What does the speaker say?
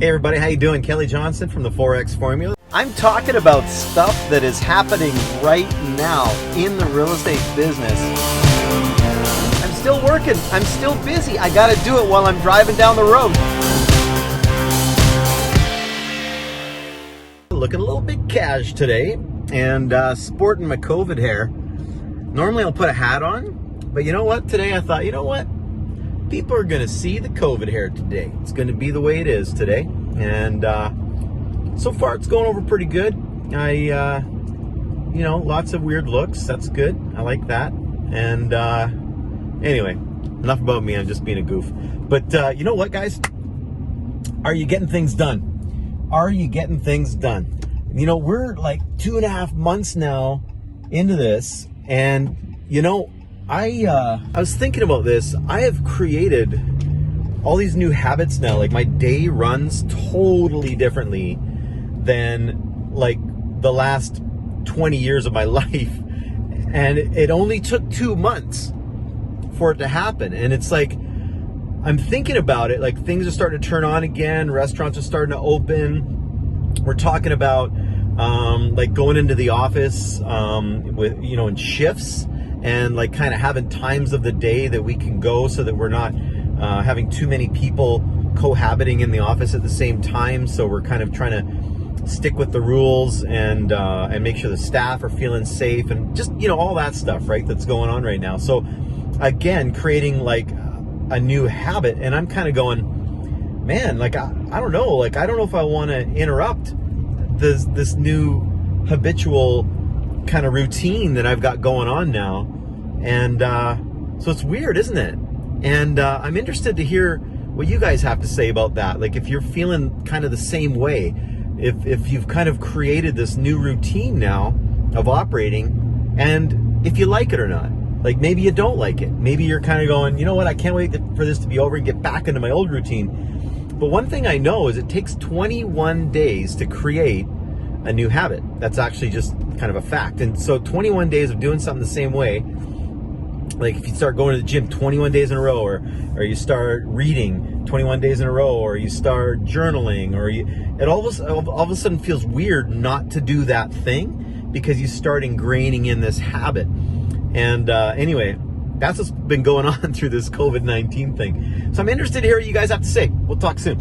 Hey everybody, how you doing? Kelly Johnston from the Forex Formula. I'm talking about stuff that is happening right now in the real estate business. I'm still working, I'm still busy. I gotta do it while I'm driving down the road. Looking a little bit cash today and sporting my COVID hair. Normally I'll put a hat on, but you know what? Today I thought, you know what? People are gonna see the COVID hair today. It's gonna be the way it is today. And so far it's going over pretty good. Lots of weird looks. That's good. I like that. And anyway, enough about me. I'm just being a goof. But you know what, guys? Are you getting things done? Are you getting things done? You know, we're like 2.5 months now into this, and I was thinking about this. I have created all these new habits now. Like, my day runs totally differently than like the last 20 years of my life. And it only took 2 months for it to happen. And it's like, I'm thinking about it, like things are starting to turn on again. Restaurants are starting to open. We're talking about like going into the office with, in shifts, and like kind of having times of the day that we can go so that we're not having too many people cohabiting in the office at the same time. So we're kind of trying to stick with the rules and make sure the staff are feeling safe and just, all that stuff, right, that's going on right now. So again, creating like a new habit, and I'm kind of going, man, like I don't know, like I don't know if I want to interrupt this new habitual kind of routine that I've got going on now. And so it's weird, isn't it? And I'm interested to hear what you guys have to say about that. Like, if you're feeling kind of the same way, if you've kind of created this new routine now of operating, and if you like it or not. Like, maybe you don't like it. Maybe you're kind of going, you know what, I can't wait for this to be over and get back into my old routine. But one thing I know is it takes 21 days to create a new habit. That's actually just kind of a fact. And so 21 days of doing something the same way, like if you start going to the gym 21 days in a row, or you start reading 21 days in a row, or you start journaling, or it all of a sudden feels weird not to do that thing because you start ingraining in this habit. And anyway, that's what's been going on through this COVID-19 thing. So I'm interested to hear what you guys have to say. We'll talk soon.